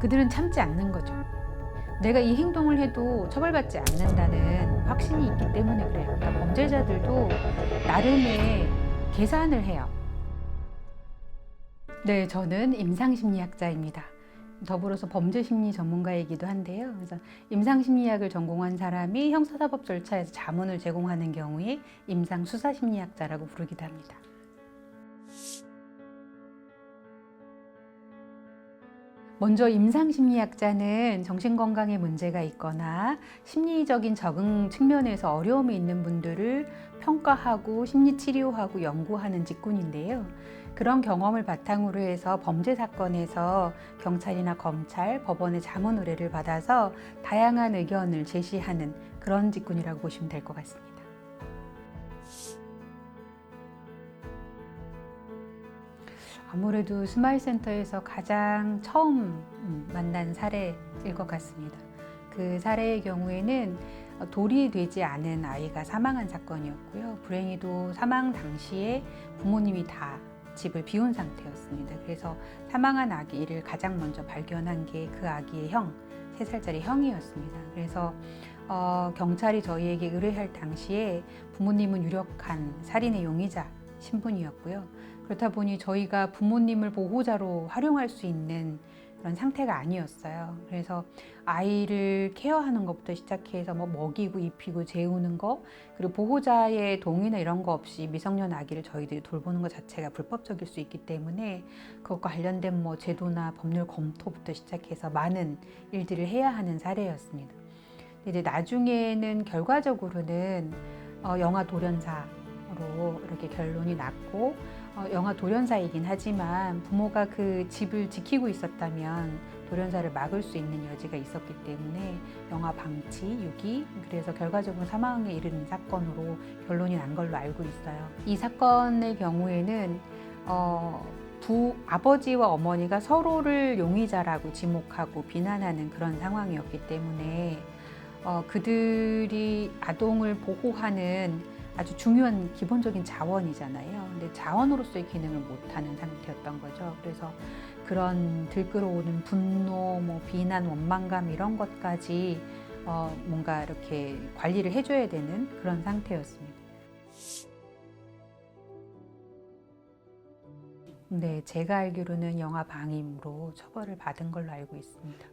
그들은 참지 않는 거죠. 내가 이 행동을 해도 처벌받지 않는다는 확신이 있기 때문에 그래요. 그러니까 범죄자들도 나름의 계산을 해요. 네, 저는 임상심리학자입니다. 더불어서 범죄심리 전문가이기도 한데요. 그래서 임상심리학을 전공한 사람이 형사사법 절차에서 자문을 제공하는 경우에 임상수사심리학자라고 부르기도 합니다. 먼저 임상심리학자는 정신건강에 문제가 있거나 심리적인 적응 측면에서 어려움이 있는 분들을 평가하고 심리치료하고 연구하는 직군인데요. 그런 경험을 바탕으로 해서 범죄 사건에서 경찰이나 검찰, 법원의 자문 의뢰를 받아서 다양한 의견을 제시하는 그런 직군이라고 보시면 될 것 같습니다. 아무래도 스마일센터에서 가장 처음 만난 사례일 것 같습니다. 그 사례의 경우에는 돌이 되지 않은 아이가 사망한 사건이었고요. 불행히도 사망 당시에 부모님이 다 집을 비운 상태였습니다. 그래서 사망한 아기를 가장 먼저 발견한 게 그 아기의 형, 3살짜리 형이었습니다. 그래서 경찰이 저희에게 의뢰할 당시에 부모님은 유력한 살인의 용의자 신분이었고요. 그렇다 보니 저희가 부모님을 보호자로 활용할 수 있는 그런 상태가 아니었어요. 그래서 아이를 케어하는 것부터 시작해서 뭐 먹이고 입히고 재우는 거, 그리고 보호자의 동의나 이런 거 없이 미성년 아기를 저희들이 돌보는 것 자체가 불법적일 수 있기 때문에 그것과 관련된 뭐 제도나 법률 검토부터 시작해서 많은 일들을 해야 하는 사례였습니다. 이제 나중에는 결과적으로는 영아 돌연사로 이렇게 결론이 났고, 영아 돌연사이긴 하지만 부모가 그 집을 지키고 있었다면 돌연사를 막을 수 있는 여지가 있었기 때문에 영아 방치, 유기, 그래서 결과적으로 사망에 이르는 사건으로 결론이 난 걸로 알고 있어요. 이 사건의 경우에는 아버지와 어머니가 서로를 용의자라고 지목하고 비난하는 그런 상황이었기 때문에 그들이 아동을 보호하는 아주 중요한 기본적인 자원이잖아요. 근데 자원으로서의 기능을 못하는 상태였던 거죠. 그래서 그런 들끓어오는 분노, 뭐 비난, 원망감 이런 것까지 뭔가 이렇게 관리를 해줘야 되는 그런 상태였습니다. 네, 제가 알기로는 영아 방임으로 처벌을 받은 걸로 알고 있습니다.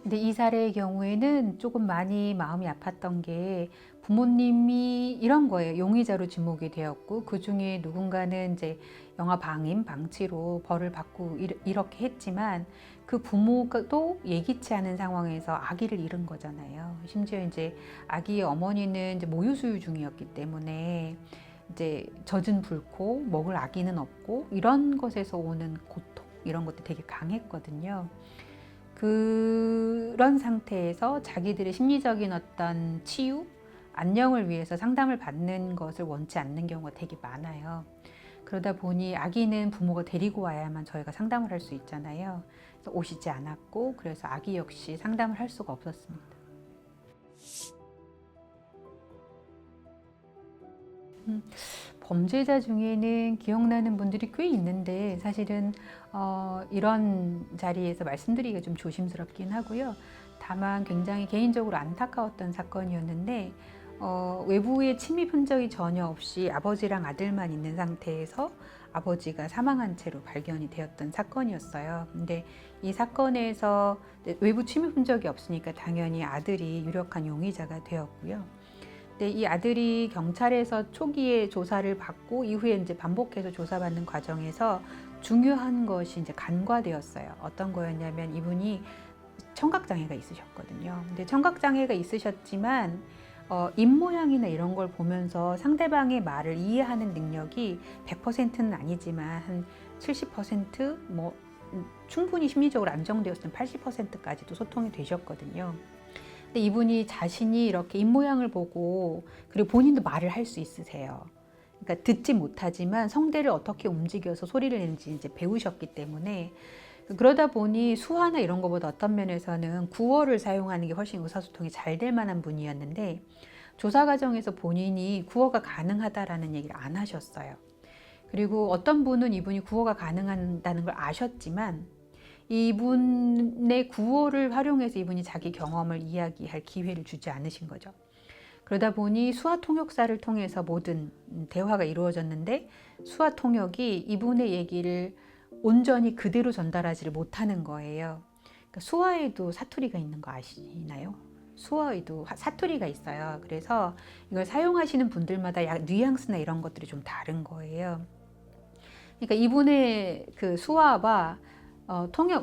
근데 이 사례의 경우에는 조금 많이 마음이 아팠던 게 부모님이 이런 거예요. 용의자로 지목이 되었고 그 중에 누군가는 이제 영아 방임, 방치로 벌을 받고 이렇게 했지만 그 부모도 예기치 않은 상황에서 아기를 잃은 거잖아요. 심지어 이제 아기의 어머니는 이제 모유 수유 중이었기 때문에 이제 젖은 불고 먹을 아기는 없고 이런 것에서 오는 고통 이런 것도 되게 강했거든요. 그런 상태에서 자기들의 심리적인 어떤 치유, 안녕을 위해서 상담을 받는 것을 원치 않는 경우가 되게 많아요. 그러다 보니 아기는 부모가 데리고 와야만 저희가 상담을 할 수 있잖아요. 그래서 오시지 않았고, 그래서 아기 역시 상담을 할 수가 없었습니다. 범죄자 중에는 기억나는 분들이 꽤 있는데 사실은 이런 자리에서 말씀드리기가 좀 조심스럽긴 하고요. 다만 굉장히 개인적으로 안타까웠던 사건이었는데 외부의 침입 흔적이 전혀 없이 아버지랑 아들만 있는 상태에서 아버지가 사망한 채로 발견이 되었던 사건이었어요. 근데 이 사건에서 외부 침입 흔적이 없으니까 당연히 아들이 유력한 용의자가 되었고요. 근데 이 아들이 경찰에서 초기에 조사를 받고 이후에 이제 반복해서 조사받는 과정에서 중요한 것이 이제 간과되었어요. 어떤 거였냐면 이분이 청각장애가 있으셨거든요. 근데 청각장애가 있으셨지만 입모양이나 이런 걸 보면서 상대방의 말을 이해하는 능력이 100%는 아니지만 한 70% 뭐 충분히 심리적으로 안정되었을 때 80%까지도 소통이 되셨거든요. 근데 이분이 자신이 이렇게 입모양을 보고 그리고 본인도 말을 할 수 있으세요. 그러니까 듣지 못하지만 성대를 어떻게 움직여서 소리를 내는지 이제 배우셨기 때문에 그러다 보니 수화나 이런 것보다 어떤 면에서는 구어를 사용하는 게 훨씬 의사소통이 잘 될 만한 분이었는데 조사 과정에서 본인이 구어가 가능하다라는 얘기를 안 하셨어요. 그리고 어떤 분은 이분이 구호가 가능하다는 걸 아셨지만 이분의 구호를 활용해서 이분이 자기 경험을 이야기할 기회를 주지 않으신 거죠. 그러다 보니 수화 통역사를 통해서 모든 대화가 이루어졌는데 수화 통역이 이분의 얘기를 온전히 그대로 전달하지를 못하는 거예요. 그러니까 수화에도 사투리가 있는 거 아시나요? 수화에도 사투리가 있어요. 그래서 이걸 사용하시는 분들마다 뉘앙스나 이런 것들이 좀 다른 거예요. 그러니까 이분의 그 수화와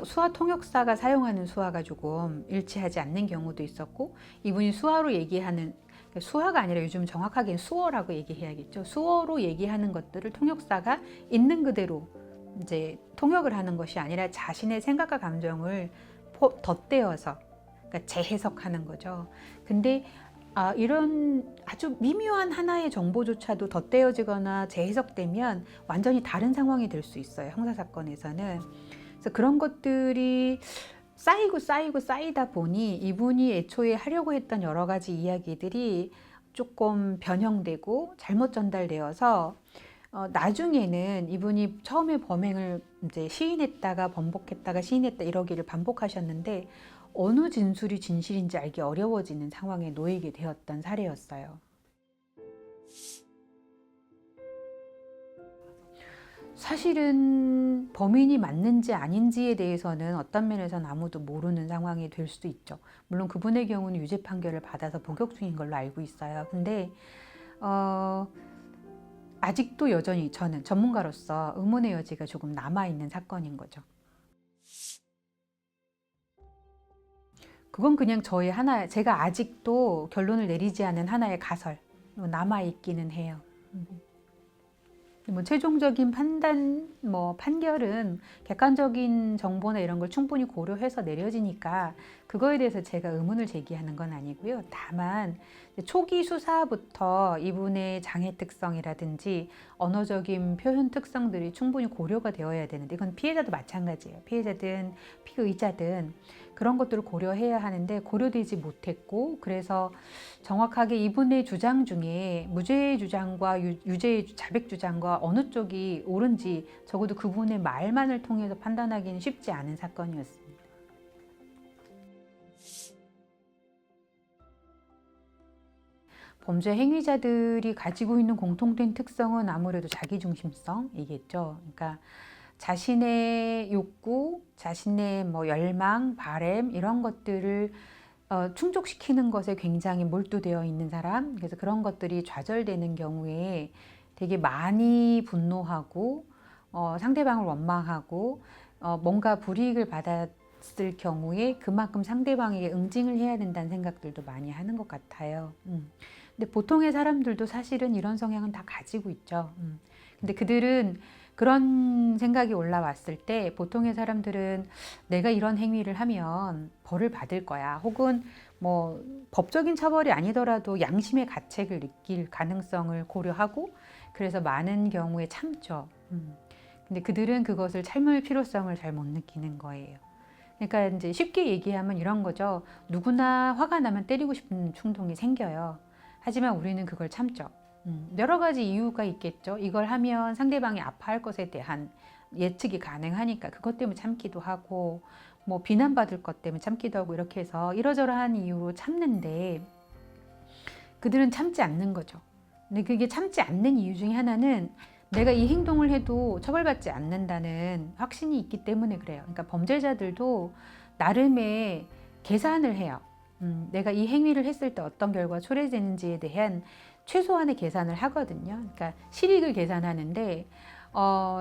수화 통역사가 사용하는 수화가 조금 일치하지 않는 경우도 있었고, 이분이 수화로 얘기하는, 수화가 아니라 요즘 정확하게는 수어라고 얘기해야겠죠. 수어로 얘기하는 것들을 통역사가 있는 그대로 이제 통역을 하는 것이 아니라 자신의 생각과 감정을 덧대어서, 그러니까 재해석하는 거죠. 근데 이런 아주 미묘한 하나의 정보조차도 덧대어지거나 재해석되면 완전히 다른 상황이 될 수 있어요. 형사사건에서는. 그래서 그런 것들이 쌓이다 보니 이분이 애초에 하려고 했던 여러 가지 이야기들이 조금 변형되고 잘못 전달되어서 나중에는 이분이 처음에 범행을 이제 시인했다가 번복했다가 시인했다 이러기를 반복하셨는데 어느 진술이 진실인지 알기 어려워지는 상황에 놓이게 되었던 사례였어요. 사실은 범인이 맞는지 아닌지에 대해서는 어떤 면에서는 아무도 모르는 상황이 될 수도 있죠. 물론 그분의 경우는 유죄 판결을 받아서 복역 중인 걸로 알고 있어요. 근데 아직도 여전히 저는 전문가로서 의문의 여지가 조금 남아있는 사건인 거죠. 그건 그냥 저의 제가 아직도 결론을 내리지 않은 하나의 가설 남아있기는 해요. 뭐 최종적인 판결은 객관적인 정보나 이런 걸 충분히 고려해서 내려지니까 그거에 대해서 제가 의문을 제기하는 건 아니고요. 다만 초기 수사부터 이분의 장애 특성이라든지 언어적인 표현 특성들이 충분히 고려가 되어야 되는데, 이건 피해자도 마찬가지예요. 피해자든 피의자든 그런 것들을 고려해야 하는데 고려되지 못했고, 그래서 정확하게 이분의 주장 중에 무죄의 주장과 유죄의 자백 주장과 어느 쪽이 옳은지 적어도 그분의 말만을 통해서 판단하기는 쉽지 않은 사건이었습니다. 범죄 행위자들이 가지고 있는 공통된 특성은 아무래도 자기중심성이겠죠. 그러니까 자신의 욕구, 자신의 열망, 바램 이런 것들을 충족시키는 것에 굉장히 몰두되어 있는 사람. 그래서 그런 것들이 좌절되는 경우에 되게 많이 분노하고 상대방을 원망하고 뭔가 불이익을 받았을 경우에 그만큼 상대방에게 응징을 해야 된다는 생각들도 많이 하는 것 같아요. 근데 보통의 사람들도 사실은 이런 성향은 다 가지고 있죠. 근데 그들은 그런 생각이 올라왔을 때 보통의 사람들은 내가 이런 행위를 하면 벌을 받을 거야. 혹은 뭐 법적인 처벌이 아니더라도 양심의 가책을 느낄 가능성을 고려하고 그래서 많은 경우에 참죠. 근데 그들은 그것을 참을 필요성을 잘 못 느끼는 거예요. 그러니까 이제 쉽게 얘기하면 이런 거죠. 누구나 화가 나면 때리고 싶은 충동이 생겨요. 하지만 우리는 그걸 참죠. 여러 가지 이유가 있겠죠. 이걸 하면 상대방이 아파할 것에 대한 예측이 가능하니까 그것 때문에 참기도 하고, 뭐 비난받을 것 때문에 참기도 하고, 이렇게 해서 이러저러한 이유로 참는데 그들은 참지 않는 거죠. 근데 그게 참지 않는 이유 중에 하나는 내가 이 행동을 해도 처벌받지 않는다는 확신이 있기 때문에 그래요. 그러니까 범죄자들도 나름의 계산을 해요. 내가 이 행위를 했을 때 어떤 결과가 초래되는지에 대한 최소한의 계산을 하거든요. 그러니까 실익을 계산하는데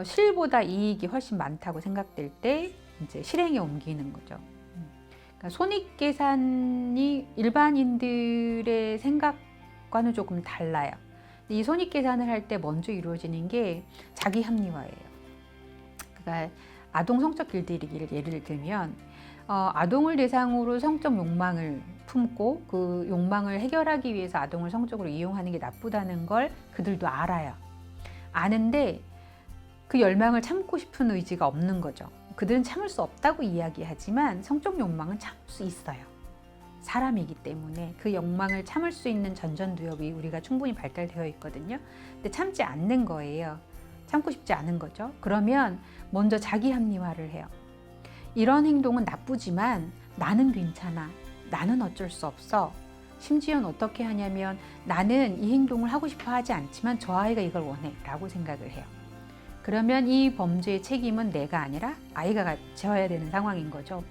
실보다 이익이 훨씬 많다고 생각될 때 이제 실행에 옮기는 거죠. 그러니까 손익 계산이 일반인들의 생각과는 조금 달라요. 이 손익 계산을 할 때 먼저 이루어지는 게 자기 합리화예요. 그러니까 아동 성적 길들이기를 예를 들면 아동을 대상으로 성적 욕망을 품고 그 욕망을 해결하기 위해서 아동을 성적으로 이용하는 게 나쁘다는 걸 그들도 알아요. 아는데 그 열망을 참고 싶은 의지가 없는 거죠. 그들은 참을 수 없다고 이야기하지만 성적 욕망은 참을 수 있어요. 사람이기 때문에 그 욕망을 참을 수 있는 전전두엽이 우리가 충분히 발달되어 있거든요. 근데 참지 않는 거예요. 참고 싶지 않은 거죠. 그러면 먼저 자기 합리화를 해요. 이런 행동은 나쁘지만 나는 괜찮아. 나는 어쩔 수 없어. 심지어는 어떻게 하냐면 나는 이 행동을 하고 싶어 하지 않지만 저 아이가 이걸 원해 라고 생각을 해요. 그러면 이 범죄의 책임은 내가 아니라 아이가 져야 되는 상황인 거죠.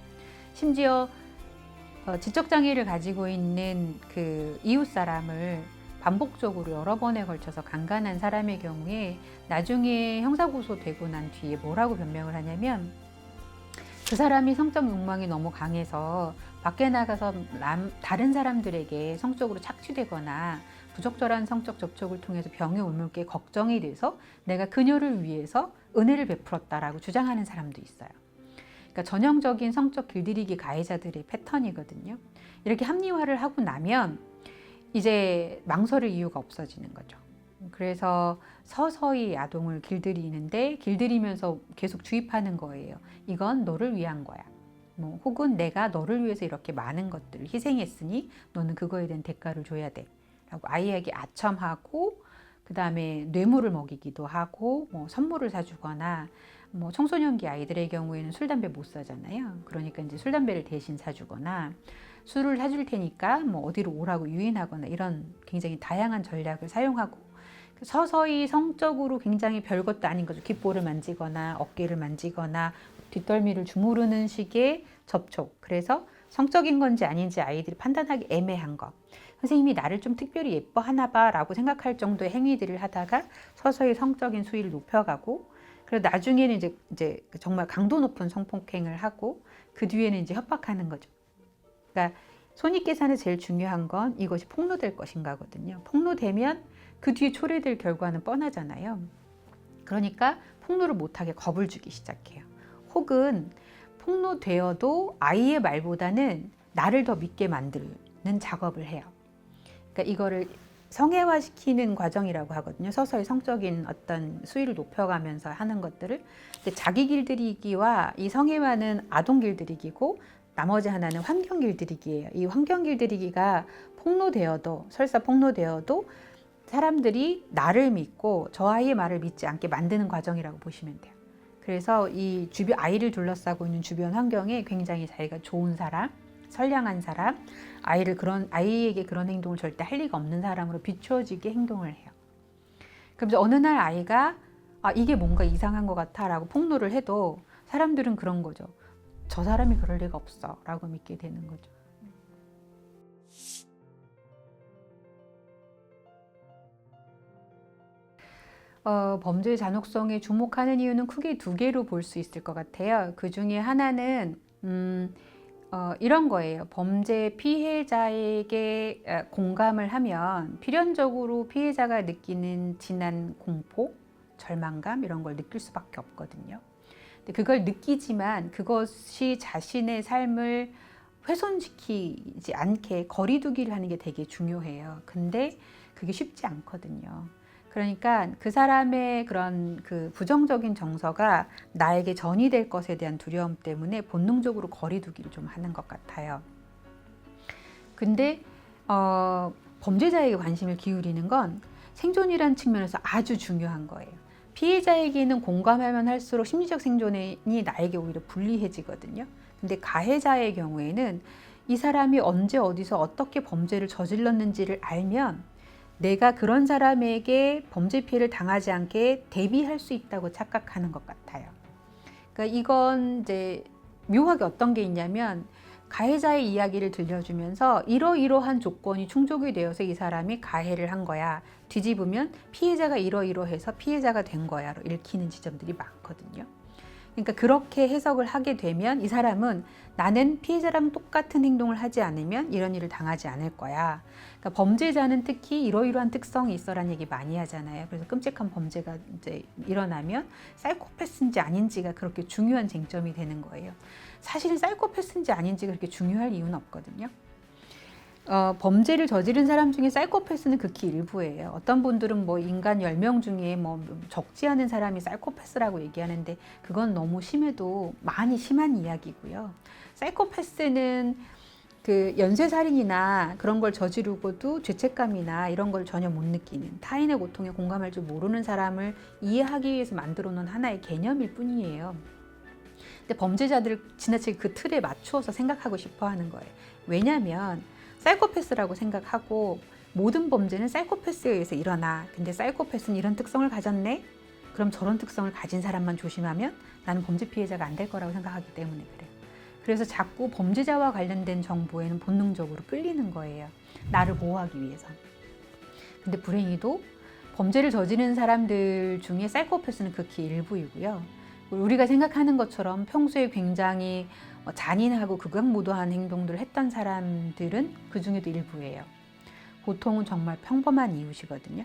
심지어 지적장애를 가지고 있는 그 이웃 사람을 반복적으로 여러 번에 걸쳐서 강간한 사람의 경우에 나중에 형사고소되고 난 뒤에 뭐라고 변명을 하냐면 그 사람이 성적 욕망이 너무 강해서 밖에 나가서 다른 사람들에게 성적으로 착취되거나 부적절한 성적 접촉을 통해서 병에 옮을게 걱정이 돼서 내가 그녀를 위해서 은혜를 베풀었다라고 주장하는 사람도 있어요. 그러니까 전형적인 성적 길들이기 가해자들의 패턴이거든요. 이렇게 합리화를 하고 나면 이제 망설일 이유가 없어지는 거죠. 그래서 서서히 아동을 길들이는데 길들이면서 계속 주입하는 거예요. 이건 너를 위한 거야. 뭐 혹은 내가 너를 위해서 이렇게 많은 것들을 희생했으니 너는 그거에 대한 대가를 줘야 돼. 라고 아이에게 아첨하고 그 다음에 뇌물을 먹이기도 하고 뭐 선물을 사주거나 뭐 청소년기 아이들의 경우에는 술, 담배 못 사잖아요. 그러니까 이제 술, 담배를 대신 사주거나 술을 사줄 테니까 뭐 어디로 오라고 유인하거나 이런 굉장히 다양한 전략을 사용하고 서서히 성적으로 굉장히 별것도 아닌 거죠. 귓볼을 만지거나 어깨를 만지거나 뒷덜미를 주무르는 식의 접촉. 그래서 성적인 건지 아닌지 아이들이 판단하기 애매한 거. 선생님이 나를 좀 특별히 예뻐하나 봐 라고 생각할 정도의 행위들을 하다가 서서히 성적인 수위를 높여가고 그리고 나중에는 이제 정말 강도 높은 성폭행을 하고 그 뒤에는 이제 협박하는 거죠. 그러니까 손익계산에 제일 중요한 건 이것이 폭로될 것인가거든요. 폭로되면 그 뒤에 초래될 결과는 뻔하잖아요. 그러니까 폭로를 못하게 겁을 주기 시작해요. 혹은 폭로되어도 아이의 말보다는 나를 더 믿게 만드는 작업을 해요. 그러니까 이거를 성애화시키는 과정이라고 하거든요. 서서히 성적인 어떤 수위를 높여가면서 하는 것들을. 근데 자기 길들이기와 이 성애화는 아동 길들이기고 나머지 하나는 환경 길들이기예요. 이 환경 길들이기가 폭로되어도 설사 폭로되어도 사람들이 나를 믿고 저 아이의 말을 믿지 않게 만드는 과정이라고 보시면 돼요. 그래서 이 주변 아이를 둘러싸고 있는 주변 환경에 굉장히 자기가 좋은 사람, 선량한 사람, 아이에게 그런 행동을 절대 할 리가 없는 사람으로 비추어지게 행동을 해요. 그럼 어느 날 아이가 이게 뭔가 이상한 것 같아라고 폭로를 해도 사람들은 그런 거죠. 저 사람이 그럴 리가 없어라고 믿게 되는 거죠. 범죄의 잔혹성에 주목하는 이유는 크게 두 개로 볼 수 있을 것 같아요. 그 중에 하나는 이런 거예요. 범죄 피해자에게 공감을 하면 필연적으로 피해자가 느끼는 진한 공포, 절망감 이런 걸 느낄 수밖에 없거든요. 근데 그걸 느끼지만 그것이 자신의 삶을 훼손시키지 않게 거리두기를 하는 게 되게 중요해요. 근데 그게 쉽지 않거든요. 그러니까 그 사람의 그런 그 부정적인 정서가 나에게 전이될 것에 대한 두려움 때문에 본능적으로 거리두기를 좀 하는 것 같아요. 근데 범죄자에게 관심을 기울이는 건 생존이라는 측면에서 아주 중요한 거예요. 피해자에게는 공감하면 할수록 심리적 생존이 나에게 오히려 불리해지거든요. 근데 가해자의 경우에는 이 사람이 언제 어디서 어떻게 범죄를 저질렀는지를 알면 내가 그런 사람에게 범죄 피해를 당하지 않게 대비할 수 있다고 착각하는 것 같아요. 그러니까 이건 이제 묘하게 어떤 게 있냐면 가해자의 이야기를 들려주면서 이러이러한 조건이 충족이 되어서 이 사람이 가해를 한 거야. 뒤집으면 피해자가 이러이러해서 피해자가 된 거야로 읽히는 지점들이 많거든요. 그러니까 그렇게 해석을 하게 되면 이 사람은 나는 피해자랑 똑같은 행동을 하지 않으면 이런 일을 당하지 않을 거야. 그러니까 범죄자는 특히 이러이러한 특성이 있어라는 얘기 많이 하잖아요. 그래서 끔찍한 범죄가 이제 일어나면 사이코패스인지 아닌지가 그렇게 중요한 쟁점이 되는 거예요. 사실은 사이코패스인지 아닌지가 그렇게 중요할 이유는 없거든요. 범죄를 저지른 사람 중에 사이코패스는 극히 일부예요. 어떤 분들은 뭐 인간 10명 중에 뭐 적지 않은 사람이 사이코패스라고 얘기하는데 그건 너무 심해도 많이 심한 이야기고요. 사이코패스는 그 연쇄살인이나 그런 걸 저지르고도 죄책감이나 이런 걸 전혀 못 느끼는, 타인의 고통에 공감할 줄 모르는 사람을 이해하기 위해서 만들어 놓은 하나의 개념일 뿐이에요. 근데 범죄자들 지나치게 그 틀에 맞추어서 생각하고 싶어 하는 거예요. 왜냐하면 사이코패스라고 생각하고 모든 범죄는 사이코패스에 의해서 일어나. 근데 사이코패스는 이런 특성을 가졌네? 그럼 저런 특성을 가진 사람만 조심하면 나는 범죄 피해자가 안 될 거라고 생각하기 때문에 그래요. 그래서 자꾸 범죄자와 관련된 정보에는 본능적으로 끌리는 거예요. 나를 보호하기 위해서. 근데 불행히도 범죄를 저지르는 사람들 중에 사이코패스는 극히 일부이고요. 우리가 생각하는 것처럼 평소에 굉장히 잔인하고 극악무도한 행동들을 했던 사람들은 그 중에도 일부예요. 보통은 정말 평범한 이웃이거든요.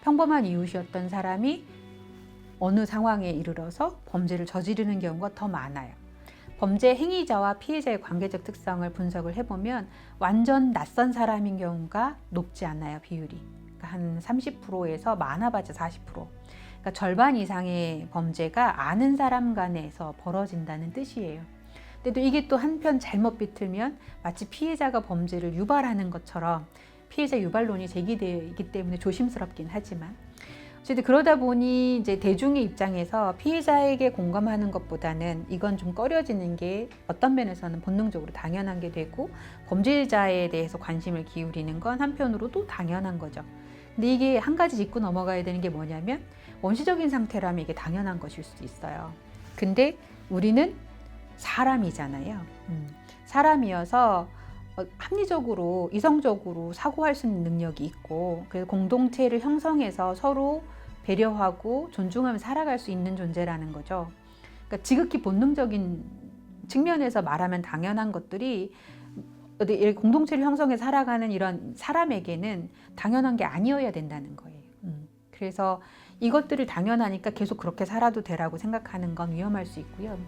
평범한 이웃이었던 사람이 어느 상황에 이르러서 범죄를 저지르는 경우가 더 많아요. 범죄 행위자와 피해자의 관계적 특성을 분석을 해보면 완전 낯선 사람인 경우가 높지 않아요, 비율이. 그러니까 한 30%에서 많아봤자 40%. 그러니까 절반 이상의 범죄가 아는 사람 간에서 벌어진다는 뜻이에요. 근데 또 이게 또 한편 잘못 비틀면 마치 피해자가 범죄를 유발하는 것처럼 피해자 유발론이 제기되기 때문에 조심스럽긴 하지만 어쨌든 그러다 보니 이제 대중의 입장에서 피해자에게 공감하는 것보다는 이건 좀 꺼려지는 게 어떤 면에서는 본능적으로 당연한 게 되고 범죄자에 대해서 관심을 기울이는 건 한편으로도 당연한 거죠. 근데 이게 한 가지 짚고 넘어가야 되는 게 뭐냐면 원시적인 상태라면 이게 당연한 것일 수도 있어요. 근데 우리는 사람이잖아요. 사람이어서 합리적으로 이성적으로 사고할 수 있는 능력이 있고 그래서 공동체를 형성해서 서로 배려하고 존중하며 살아갈 수 있는 존재라는 거죠. 그러니까 지극히 본능적인 측면에서 말하면 당연한 것들이 공동체를 형성해 살아가는 이런 사람에게는 당연한 게 아니어야 된다는 거예요. 그래서 이것들을 당연하니까 계속 그렇게 살아도 되라고 생각하는 건 위험할 수 있고요.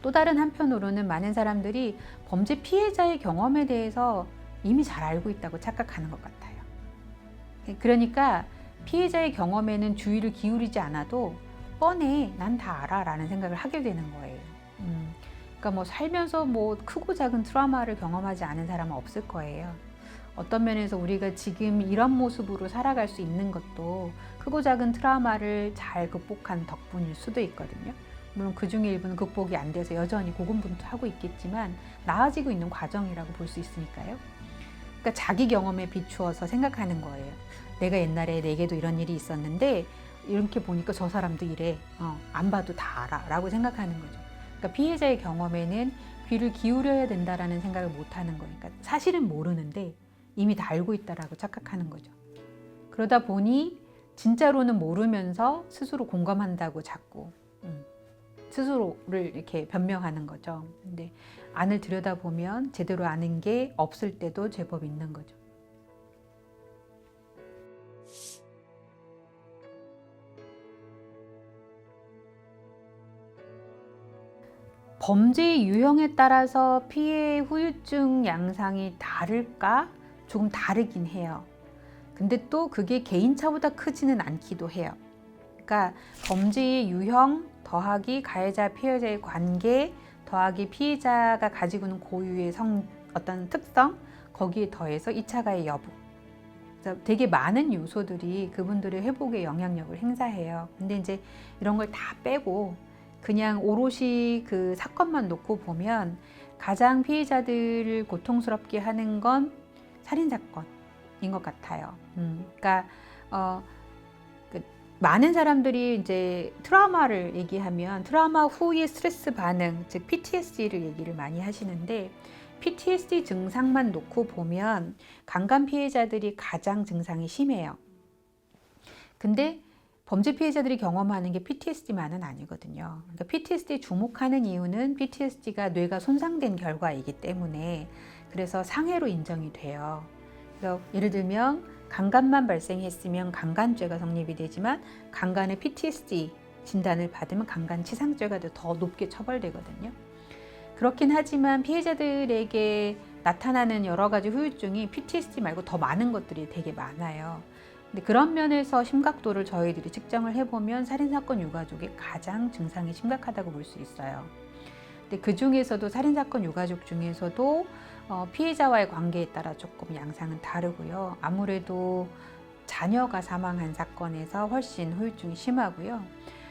또 다른 한편으로는 많은 사람들이 범죄 피해자의 경험에 대해서 이미 잘 알고 있다고 착각하는 것 같아요. 그러니까 피해자의 경험에는 주의를 기울이지 않아도 뻔해, 난 다 알아 라는 생각을 하게 되는 거예요. 그러니까 뭐 살면서 뭐 크고 작은 트라우마를 경험하지 않은 사람은 없을 거예요. 어떤 면에서 우리가 지금 이런 모습으로 살아갈 수 있는 것도 크고 작은 트라우마를 잘 극복한 덕분일 수도 있거든요. 물론 그 중에 일부는 극복이 안 돼서 여전히 고군분투하고 있겠지만 나아지고 있는 과정이라고 볼 수 있으니까요. 그러니까 자기 경험에 비추어서 생각하는 거예요. 내가 옛날에 내게도 이런 일이 있었는데 이렇게 보니까 저 사람도 이래. 안 봐도 다 알아 라고 생각하는 거죠. 그러니까 피해자의 경험에는 귀를 기울여야 된다라는 생각을 못하는 거니까 사실은 모르는데 이미 다 알고 있다라고 착각하는 거죠. 그러다 보니 진짜로는 모르면서 스스로 공감한다고 자꾸 스스로를 이렇게 변명하는 거죠. 근데 안을 들여다보면 제대로 아는 게 없을 때도 제법 있는 거죠. 범죄의 유형에 따라서 피해 후유증 양상이 다를까? 조금 다르긴 해요. 근데 또 그게 개인차보다 크지는 않기도 해요. 그러니까 범죄의 유형 더하기 가해자 피해자의 관계 더하기 피해자가 가지고 있는 고유의 어떤 특성 거기에 더해서 2차 가해 여부. 그래서 되게 많은 요소들이 그분들의 회복에 영향력을 행사해요. 근데 이제 이런 걸 다 빼고 그냥 오롯이 그 사건만 놓고 보면 가장 피해자들을 고통스럽게 하는 건 살인사건인 것 같아요. 그러니까 많은 사람들이 이제 트라우마를 얘기하면 트라우마 후의 스트레스 반응, 즉 PTSD를 얘기를 많이 하시는데 PTSD 증상만 놓고 보면 강간 피해자들이 가장 증상이 심해요. 근데 범죄 피해자들이 경험하는 게 PTSD만은 아니거든요. 그러니까 PTSD에 주목하는 이유는 PTSD가 뇌가 손상된 결과이기 때문에 그래서 상해로 인정이 돼요. 그래서 예를 들면 강간만 발생했으면 강간죄가 성립이 되지만 강간의 PTSD 진단을 받으면 강간치상죄가 더 높게 처벌되거든요. 그렇긴 하지만 피해자들에게 나타나는 여러 가지 후유증이 PTSD 말고 더 많은 것들이 되게 많아요. 근데 그런 면에서 심각도를 저희들이 측정을 해보면 살인사건 유가족이 가장 증상이 심각하다고 볼 수 있어요. 근데 그 중에서도 살인사건 유가족 중에서도 피해자와의 관계에 따라 조금 양상은 다르고요. 아무래도 자녀가 사망한 사건에서 훨씬 후유증이 심하고요.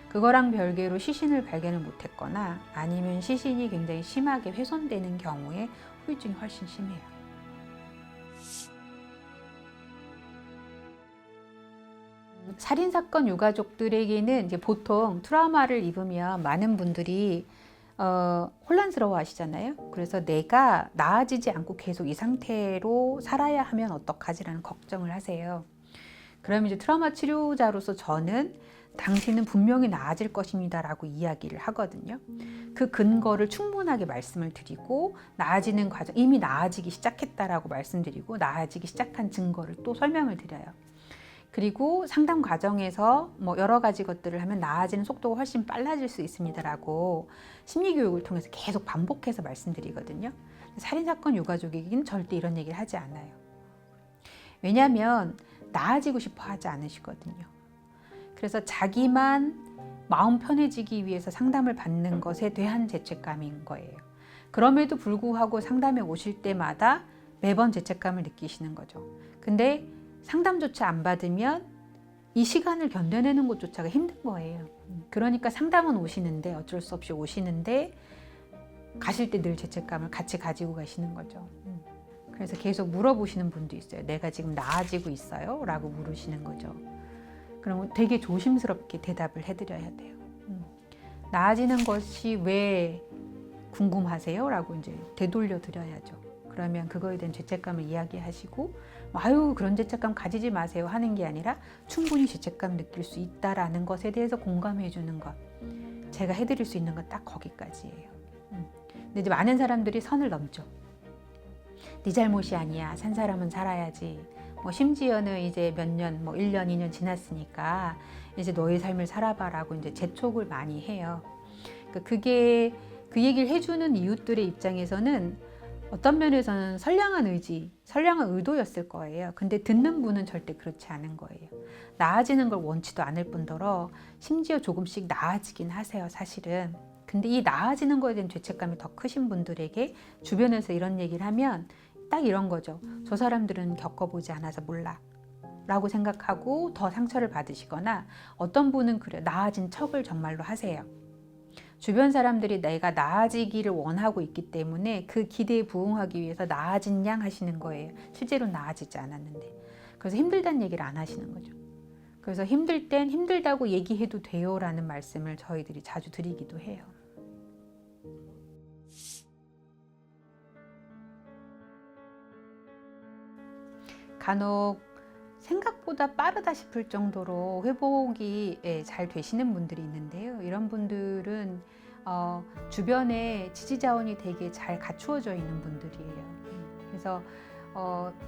그거랑 별개로 시신을 발견을 못했거나 아니면 시신이 굉장히 심하게 훼손되는 경우에 후유증이 훨씬 심해요. 살인사건 유가족들에게는 이제 보통 트라우마를 입으면 많은 분들이 혼란스러워 하시잖아요. 그래서 내가 나아지지 않고 계속 이 상태로 살아야 하면 어떡하지라는 걱정을 하세요. 그럼 이제 트라우마 치료자로서 저는 당신은 분명히 나아질 것입니다 라고 이야기를 하거든요. 그 근거를 충분하게 말씀을 드리고 나아지는 과정, 이미 나아지기 시작했다라고 말씀드리고 나아지기 시작한 증거를 또 설명을 드려요. 그리고 상담 과정에서 뭐 여러 가지 것들을 하면 나아지는 속도가 훨씬 빨라질 수 있습니다라고 심리교육을 통해서 계속 반복해서 말씀드리거든요. 살인사건 유가족에게는 절대 이런 얘기를 하지 않아요. 왜냐하면 나아지고 싶어 하지 않으시거든요. 그래서 자기만 마음 편해지기 위해서 상담을 받는 것에 대한 죄책감인 거예요. 그럼에도 불구하고 상담에 오실 때마다 매번 죄책감을 느끼시는 거죠. 근데 상담조차 안 받으면 이 시간을 견뎌내는 것조차가 힘든 거예요. 그러니까 상담은 오시는데 어쩔 수 없이 오시는데 가실 때 늘 죄책감을 같이 가지고 가시는 거죠. 그래서 계속 물어보시는 분도 있어요. 내가 지금 나아지고 있어요? 라고 물으시는 거죠. 그러면 되게 조심스럽게 대답을 해드려야 돼요. 나아지는 것이 왜 궁금하세요? 라고 이제 되돌려 드려야죠. 그러면 그거에 대한 죄책감을 이야기하시고 아유 그런 죄책감 가지지 마세요 하는 게 아니라 충분히 죄책감 느낄 수 있다라는 것에 대해서 공감해 주는 것. 제가 해드릴 수 있는 건 딱 거기까지예요. 근데 이제 많은 사람들이 선을 넘죠. 네 잘못이 아니야. 산 사람은 살아야지. 뭐 심지어는 이제 몇 년, 뭐 1년, 2년 지났으니까 이제 너의 삶을 살아봐라고 이제 재촉을 많이 해요. 그러니까 그게 그 얘기를 해주는 이웃들의 입장에서는 어떤 면에서는 선량한 의지, 선량한 의도였을 거예요. 근데 듣는 분은 절대 그렇지 않은 거예요. 나아지는 걸 원치도 않을 뿐더러 심지어 조금씩 나아지긴 하세요, 사실은. 근데 이 나아지는 거에 대한 죄책감이 더 크신 분들에게 주변에서 이런 얘기를 하면 딱 이런 거죠. 저 사람들은 겪어보지 않아서 몰라. 라고 생각하고 더 상처를 받으시거나 어떤 분은 그래 나아진 척을 정말로 하세요. 주변 사람들이 내가 나아지기를 원하고 있기 때문에 그 기대에 부응하기 위해서 나아진 양 하시는 거예요. 실제로 나아지지 않았는데. 그래서 힘들다는 얘기를 안 하시는 거죠. 그래서 힘들 땐 힘들다고 얘기해도 돼요 라는 말씀을 저희들이 자주 드리기도 해요. 간혹 생각보다 빠르다 싶을 정도로 회복이 잘 되시는 분들이 있는데요. 이런 분들은 주변에 지지 자원이 되게 잘 갖추어져 있는 분들이에요. 그래서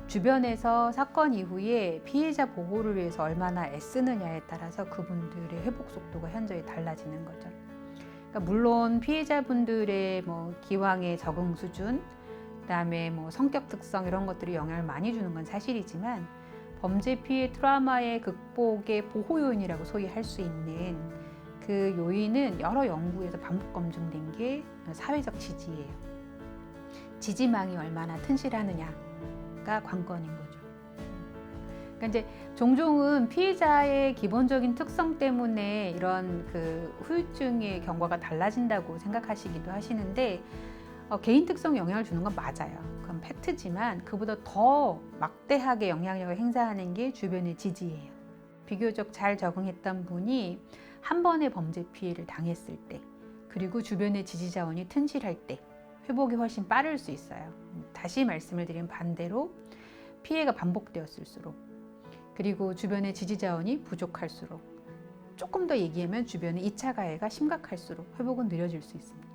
주변에서 사건 이후에 피해자 보호를 위해서 얼마나 애쓰느냐에 따라서 그분들의 회복 속도가 현저히 달라지는 거죠. 그러니까 물론 피해자분들의 뭐 기왕의 적응 수준, 그다음에 뭐 성격 특성 이런 것들이 영향을 많이 주는 건 사실이지만 범죄 피해 트라우마의 극복의 보호 요인이라고 소위 할 수 있는 그 요인은 여러 연구에서 반복 검증된 게 사회적 지지예요. 지지망이 얼마나 튼실하느냐가 관건인 거죠. 그러니까 이제 종종은 피해자의 기본적인 특성 때문에 이런 그 후유증의 경과가 달라진다고 생각하시기도 하시는데 개인 특성에 영향을 주는 건 맞아요. 그건 팩트지만 그보다 더 막대하게 영향력을 행사하는 게 주변의 지지예요. 비교적 잘 적응했던 분이 한 번의 범죄 피해를 당했을 때 그리고 주변의 지지 자원이 튼실할 때 회복이 훨씬 빠를 수 있어요. 다시 말씀을 드리면 반대로 피해가 반복되었을수록 그리고 주변의 지지 자원이 부족할수록 조금 더 얘기하면 주변의 2차 가해가 심각할수록 회복은 느려질 수 있습니다.